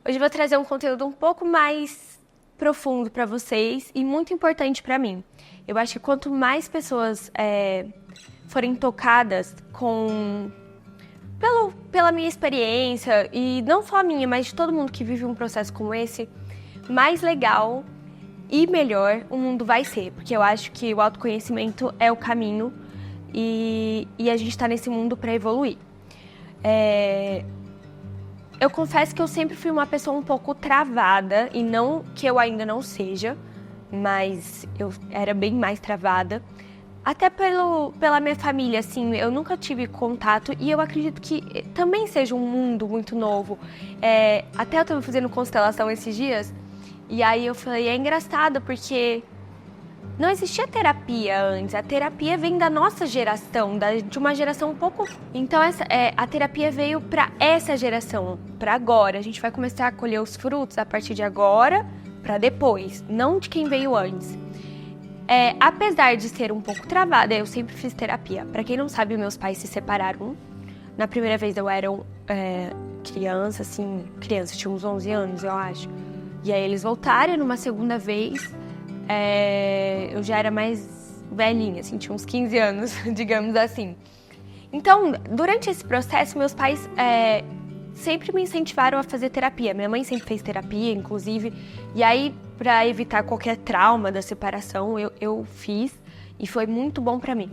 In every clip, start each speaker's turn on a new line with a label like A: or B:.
A: Hoje eu vou trazer um conteúdo um pouco mais profundo para vocês e muito importante para mim. Eu acho que quanto mais pessoas forem tocadas pela minha experiência, e não só a minha, mas de todo mundo que vive um processo como esse, mais legal e melhor o mundo vai ser. Porque eu acho que o autoconhecimento é o caminho e a gente está nesse mundo para evoluir. Eu confesso que eu sempre fui uma pessoa um pouco travada, e não que eu ainda não seja, mas eu era bem mais travada. Até pela minha família, assim, eu nunca tive contato e eu acredito que também seja um mundo muito novo. Até eu estava fazendo constelação esses dias e aí eu falei, é engraçado porque não existia terapia antes. A terapia vem da nossa geração, de uma geração um pouco... Então a terapia veio para essa geração, para agora. A gente vai começar a colher os frutos a partir de agora para depois, não de quem veio antes. Apesar de ser um pouco travada, eu sempre fiz terapia. Pra quem não sabe, meus pais se separaram. Na primeira vez eu era criança, tinha uns 11 anos, eu acho. E aí eles voltaram. Numa segunda vez, eu já era mais velhinha, assim, tinha uns 15 anos, digamos assim. Então, durante esse processo, meus pais sempre me incentivaram a fazer terapia. Minha mãe sempre fez terapia, inclusive. E aí, para evitar qualquer trauma da separação, eu fiz e foi muito bom pra mim.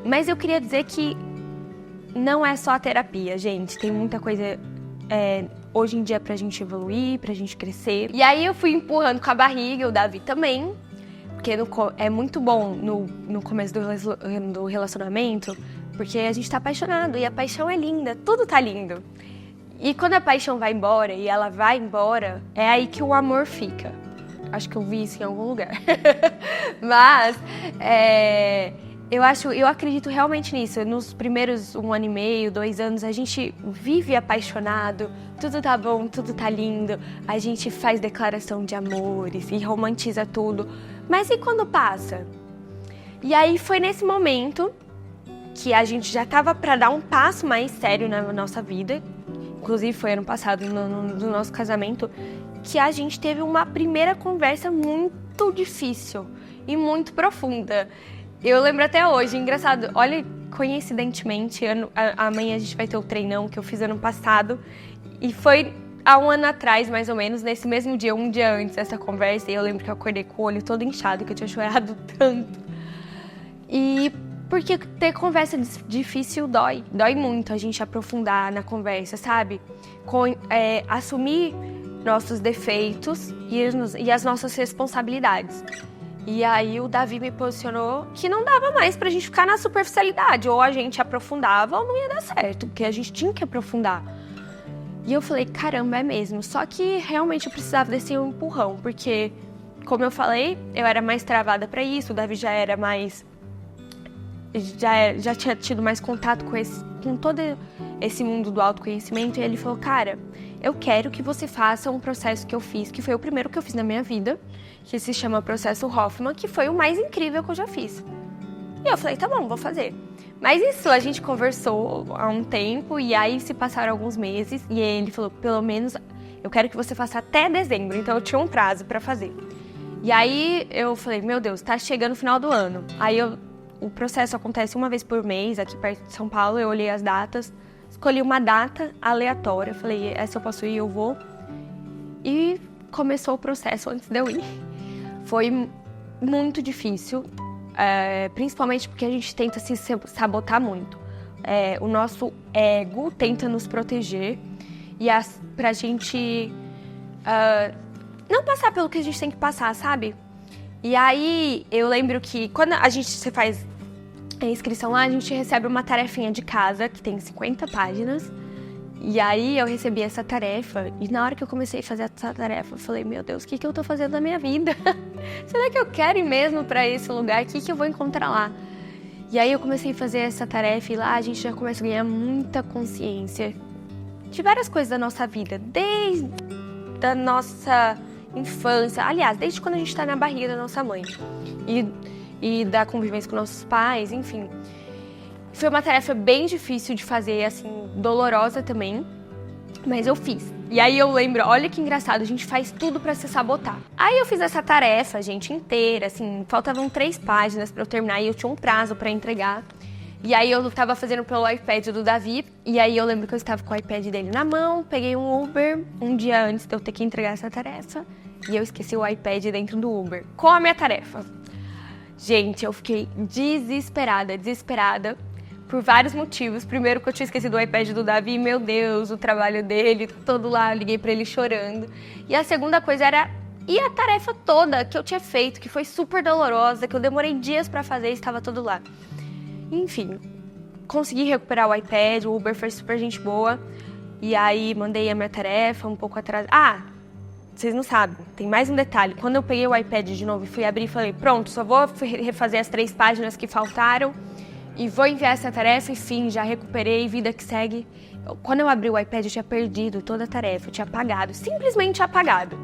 A: Mas eu queria dizer que não é só a terapia, gente. Tem muita coisa hoje em dia pra gente evoluir, pra gente crescer. E aí eu fui empurrando com a barriga, o Davi também. Porque é muito bom no começo do relacionamento, porque a gente tá apaixonado e a paixão é linda, tudo tá lindo. E quando a paixão vai embora e ela vai embora, é aí que o amor fica. Acho que eu vi isso em algum lugar. Mas eu acredito realmente nisso. Nos primeiros 1 ano e meio, 2 anos, a gente vive apaixonado, tudo tá bom, tudo tá lindo, a gente faz declaração de amores e romantiza tudo. Mas e quando passa? E aí foi nesse momento que a gente já tava para dar um passo mais sério na nossa vida. Inclusive foi ano passado, no nosso casamento, que a gente teve uma primeira conversa muito difícil e muito profunda. Eu lembro até hoje, engraçado, olha, coincidentemente, amanhã a gente vai ter o treinão que eu fiz ano passado, e foi há 1 ano atrás, mais ou menos, nesse mesmo dia, um dia antes dessa conversa, e eu lembro que eu acordei com o olho todo inchado, que eu tinha chorado tanto. E porque ter conversa difícil dói muito, a gente aprofundar na conversa, sabe? Assumir nossos defeitos e as nossas responsabilidades. E aí o Davi me posicionou que não dava mais pra gente ficar na superficialidade, ou a gente aprofundava ou não ia dar certo, porque a gente tinha que aprofundar. E eu falei, caramba, é mesmo. Só que realmente eu precisava desse empurrão, porque, como eu falei, eu era mais travada pra isso, o Davi já era mais... Já tinha tido mais contato com todo esse mundo do autoconhecimento, e ele falou, cara, eu quero que você faça um processo que eu fiz, que foi o primeiro que eu fiz na minha vida, que se chama Processo Hoffman, que foi o mais incrível que eu já fiz. E eu falei, tá bom, vou fazer. Mas isso, a gente conversou há um tempo, e aí se passaram alguns meses, e ele falou, pelo menos, eu quero que você faça até dezembro, então eu tinha um prazo pra fazer. E aí eu falei, meu Deus, tá chegando o final do ano. Aí o processo acontece uma vez por mês, aqui perto de São Paulo. Eu olhei as datas, escolhi uma data aleatória, falei, essa eu posso ir, eu vou. E começou o processo antes de eu ir. Foi muito difícil, principalmente porque a gente tenta se sabotar muito. O nosso ego tenta nos proteger e pra gente não passar pelo que a gente tem que passar, sabe? E aí, eu lembro que quando você faz a inscrição lá, a gente recebe uma tarefinha de casa, que tem 50 páginas. E aí, eu recebi essa tarefa, e na hora que eu comecei a fazer essa tarefa, eu falei, meu Deus, o que eu tô fazendo na minha vida? Será que eu quero ir mesmo pra esse lugar? O que eu vou encontrar lá? E aí, eu comecei a fazer essa tarefa, e lá a gente já começa a ganhar muita consciência de várias coisas da nossa vida, desde a nossa infância, aliás, desde quando a gente tá na barriga da nossa mãe e da convivência com nossos pais, enfim. Foi uma tarefa bem difícil de fazer, assim, dolorosa também, mas eu fiz. E aí eu lembro, olha que engraçado, a gente faz tudo pra se sabotar. Aí eu fiz essa tarefa, gente, inteira, assim, faltavam 3 páginas pra eu terminar e eu tinha um prazo pra entregar. E aí eu tava fazendo pelo iPad do Davi, e aí eu lembro que eu estava com o iPad dele na mão, peguei um Uber um dia antes de eu ter que entregar essa tarefa, e eu esqueci o iPad dentro do Uber, com a minha tarefa. Gente, eu fiquei desesperada, por vários motivos. Primeiro que eu tinha esquecido o iPad do Davi, meu Deus, o trabalho dele, todo lá, liguei pra ele chorando. E a segunda coisa era, e a tarefa toda que eu tinha feito, que foi super dolorosa, que eu demorei dias pra fazer, estava tudo lá. Enfim, consegui recuperar o iPad, o Uber foi super gente boa. E aí mandei a minha tarefa um pouco atrasada. Ah, vocês não sabem, tem mais um detalhe. Quando eu peguei o iPad de novo e fui abrir e falei, pronto, só vou refazer as 3 páginas que faltaram e vou enviar essa tarefa e fim, já recuperei, vida que segue. Quando eu abri o iPad, eu tinha perdido toda a tarefa, eu tinha apagado, simplesmente apagado.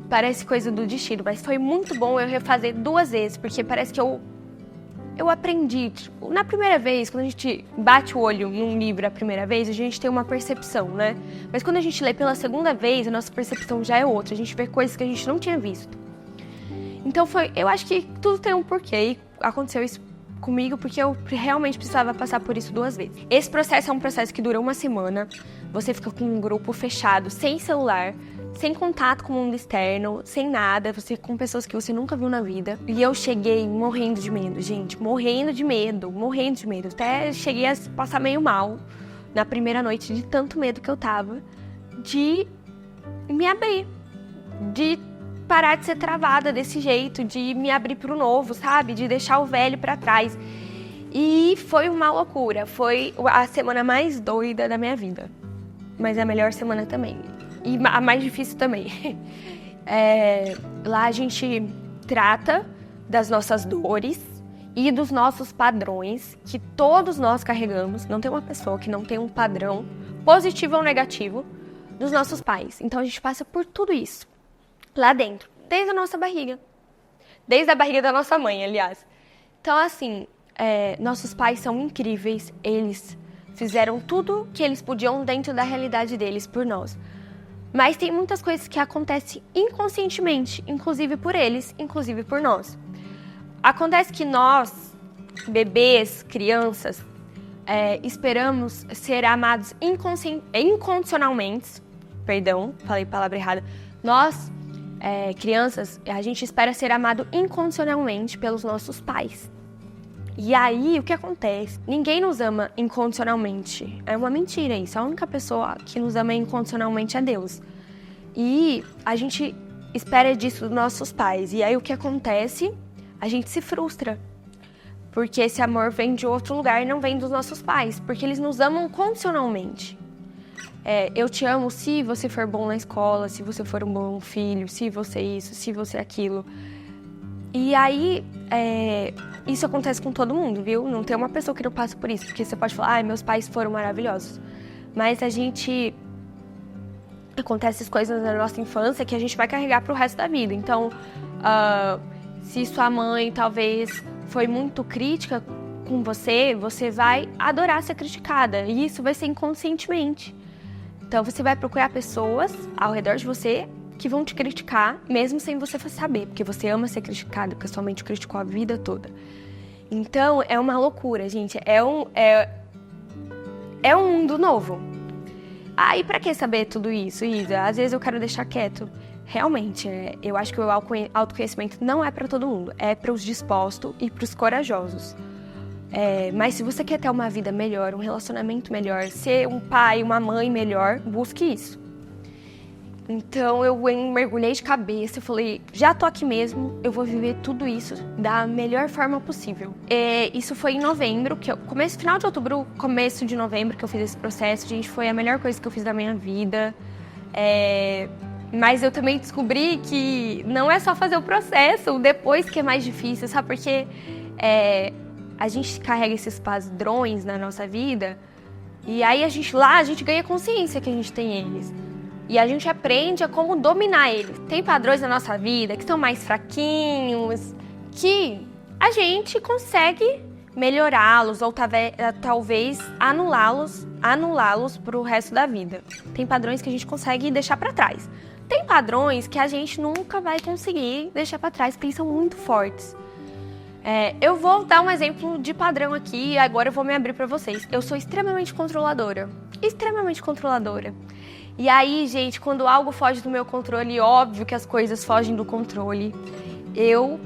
A: Parece coisa do destino, mas foi muito bom eu refazer 2 vezes, porque parece que eu aprendi. Tipo, na primeira vez, quando a gente bate o olho num livro a primeira vez, a gente tem uma percepção, né? Mas quando a gente lê pela segunda vez, a nossa percepção já é outra, a gente vê coisas que a gente não tinha visto. Então eu acho que tudo tem um porquê, e aconteceu isso comigo porque eu realmente precisava passar por isso 2 vezes. Esse processo é um processo que dura 1 semana, você fica com um grupo fechado, sem celular, sem contato com o mundo externo, sem nada, você com pessoas que você nunca viu na vida. E eu cheguei morrendo de medo, gente, morrendo de medo. Até cheguei a passar meio mal na primeira noite de tanto medo que eu tava de me abrir, de parar de ser travada desse jeito, de me abrir pro novo, sabe? De deixar o velho pra trás. E foi uma loucura, foi a semana mais doida da minha vida. Mas é a melhor semana também. E a mais difícil também. Lá a gente trata das nossas dores e dos nossos padrões que todos nós carregamos. Não tem uma pessoa que não tem um padrão, positivo ou negativo, dos nossos pais. Então a gente passa por tudo isso lá dentro, desde a nossa barriga. Desde a barriga da nossa mãe, aliás. Então, assim, nossos pais são incríveis. Eles fizeram tudo que eles podiam dentro da realidade deles por nós. Mas tem muitas coisas que acontecem inconscientemente, inclusive por eles, inclusive por nós. Acontece que nós, bebês, crianças, esperamos ser amados incondicionalmente. Perdão, falei a palavra errada. Nós, crianças, a gente espera ser amado incondicionalmente pelos nossos pais. E aí, o que acontece? Ninguém nos ama incondicionalmente. É uma mentira isso. A única pessoa que nos ama incondicionalmente é Deus. E a gente espera disso dos nossos pais. E aí, o que acontece? A gente se frustra. Porque esse amor vem de outro lugar e não vem dos nossos pais. Porque eles nos amam condicionalmente. Eu te amo se você for bom na escola, se você for um bom filho, se você isso, se você aquilo. E aí, isso acontece com todo mundo, viu? Não tem uma pessoa que não passa por isso, porque você pode falar, meus pais foram maravilhosos. Mas acontece as coisas na nossa infância que a gente vai carregar pro resto da vida. Então, se sua mãe talvez foi muito crítica com você, você vai adorar ser criticada. E isso vai ser inconscientemente. Então, você vai procurar pessoas ao redor de você que vão te criticar, mesmo sem você saber, porque você ama ser criticado, porque sua mãe te criticou a vida toda. Então, é uma loucura, gente. É um mundo novo. E pra que saber tudo isso, Isa? Às vezes eu quero deixar quieto. Realmente, eu acho que o autoconhecimento não é pra todo mundo. É pros dispostos e pros corajosos. Mas se você quer ter uma vida melhor, um relacionamento melhor, ser um pai, uma mãe melhor, busque isso. Então eu mergulhei de cabeça, eu falei, já tô aqui mesmo, eu vou viver tudo isso da melhor forma possível. Isso foi em novembro, final de outubro, começo de novembro que eu fiz esse processo, gente, foi a melhor coisa que eu fiz da minha vida. Mas eu também descobri que não é só fazer o processo, depois que é mais difícil, sabe? Porque a gente carrega esses padrões na nossa vida e aí a gente ganha consciência que a gente tem eles. E a gente aprende a como dominar eles. Tem padrões na nossa vida que são mais fraquinhos, que a gente consegue melhorá-los ou talvez anulá-los pro resto da vida. Tem padrões que a gente consegue deixar para trás. Tem padrões que a gente nunca vai conseguir deixar para trás, porque eles são muito fortes. Eu vou dar um exemplo de padrão aqui e agora eu vou me abrir para vocês. Eu sou extremamente controladora. Extremamente controladora. E aí, gente, quando algo foge do meu controle, óbvio que as coisas fogem do controle, eu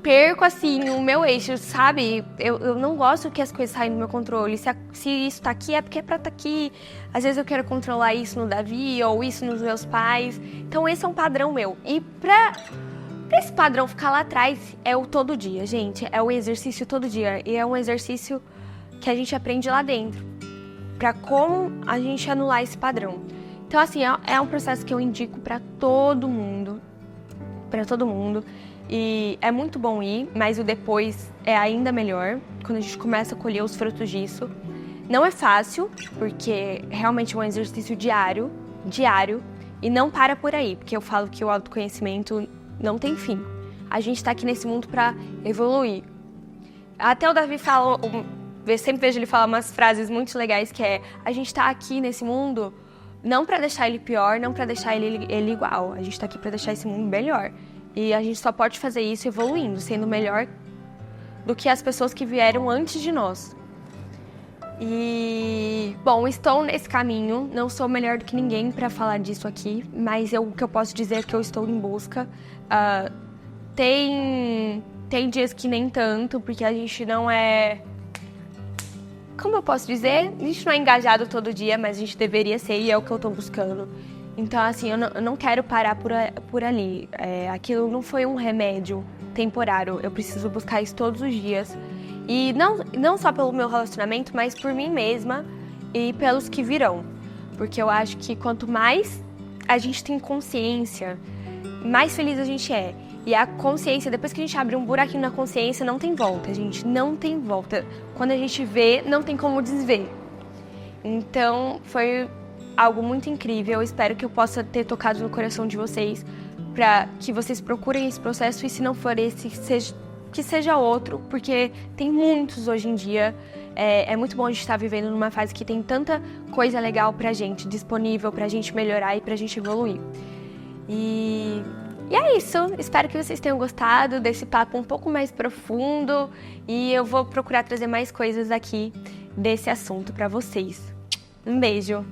A: perco, assim, o meu eixo, sabe? Eu não gosto que as coisas saem do meu controle. Se isso tá aqui, é porque é pra tá aqui. Às vezes eu quero controlar isso no Davi ou isso nos meus pais. Então esse é um padrão meu. E pra esse padrão ficar lá atrás, é o todo dia, gente. É o exercício todo dia. E é um exercício que a gente aprende lá dentro. Pra como a gente anular esse padrão. Então, assim, é um processo que eu indico pra todo mundo. Pra todo mundo. E é muito bom ir, mas o depois é ainda melhor. Quando a gente começa a colher os frutos disso. Não é fácil, porque realmente é um exercício diário. E não para por aí, porque eu falo que o autoconhecimento não tem fim. A gente tá aqui nesse mundo pra evoluir. Até o Davi falou, eu sempre vejo ele falar umas frases muito legais, que é: a gente tá aqui nesse mundo não pra deixar ele pior, não pra deixar ele igual. A gente tá aqui pra deixar esse mundo melhor. E a gente só pode fazer isso evoluindo, sendo melhor do que as pessoas que vieram antes de nós. E, bom, estou nesse caminho, não sou melhor do que ninguém para falar disso aqui, mas o que eu posso dizer é que eu estou em busca. Tem dias que nem tanto, porque a gente não é... Como eu posso dizer? A gente não é engajado todo dia, mas a gente deveria ser, e é o que eu estou buscando. Então, assim, eu não quero parar por ali. Aquilo não foi um remédio temporário, eu preciso buscar isso todos os dias. E não só pelo meu relacionamento, mas por mim mesma e pelos que virão. Porque eu acho que quanto mais a gente tem consciência, mais feliz a gente é. E a consciência, depois que a gente abre um buraquinho na consciência, não tem volta, gente. Não tem volta. Quando a gente vê, não tem como desver. Então, foi algo muito incrível. Eu espero que eu possa ter tocado no coração de vocês, para que vocês procurem esse processo, e se não for esse, que seja outro, porque tem muitos hoje em dia. É muito bom a gente estar vivendo numa fase que tem tanta coisa legal pra gente, disponível pra gente melhorar e pra gente evoluir. E é isso. Espero que vocês tenham gostado desse papo um pouco mais profundo, e eu vou procurar trazer mais coisas aqui desse assunto pra vocês. Um beijo!